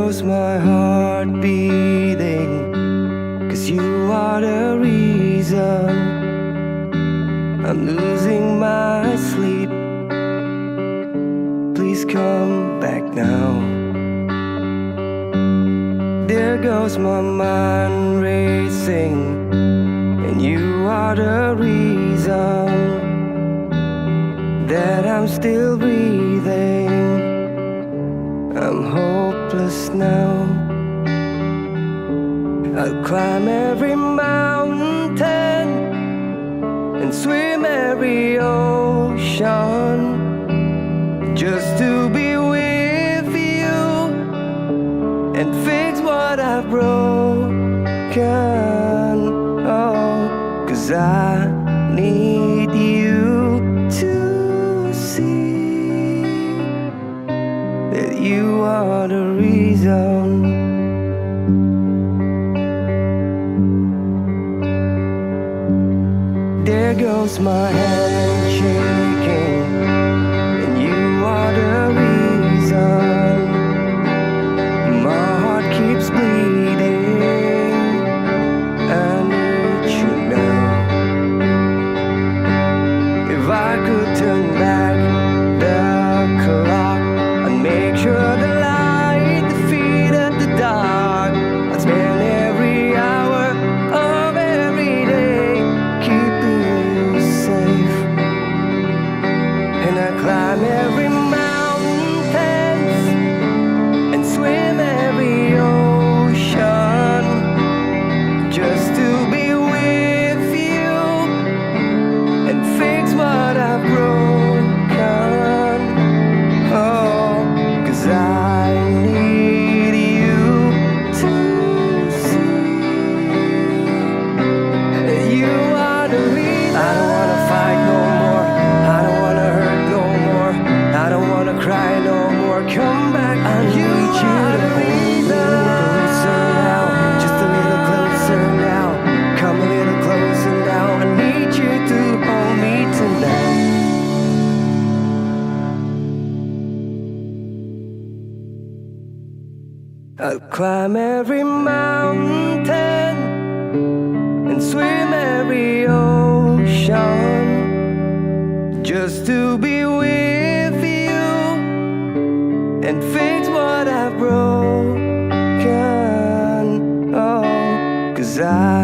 goes my heart beating, 'cause you are the reason I'm losing my sleep. Please come back now. There goes my mind racing, and you are the reason that I'm still breathing. I'm hopeless now. I'll climb every mountain and swim every ocean just to be with you and fix what I've broken. Oh, 'cause I need you to see that you are the reason. There goes my hand shaking, and you are the reason my heart keeps bleeding. I need you now. If I could turn back the clock and make sure the light defeated the dark, I'd spend every hour of every day keeping you safe. And I climb every mountain and swim every ocean just to be with you and fix what I've broken. Oh, 'cause I need you to see that you are the reason. I don't wanna fight no more, I don't wanna hurt no more, I don't wanna cry no more. Come back, I need you to hold me closer now, just a little closer now. Come a little closer now, I need you to hold me tonight. I'll climb every mountain and swim every ocean just to be with you and fix what I've broken. Oh, 'cause I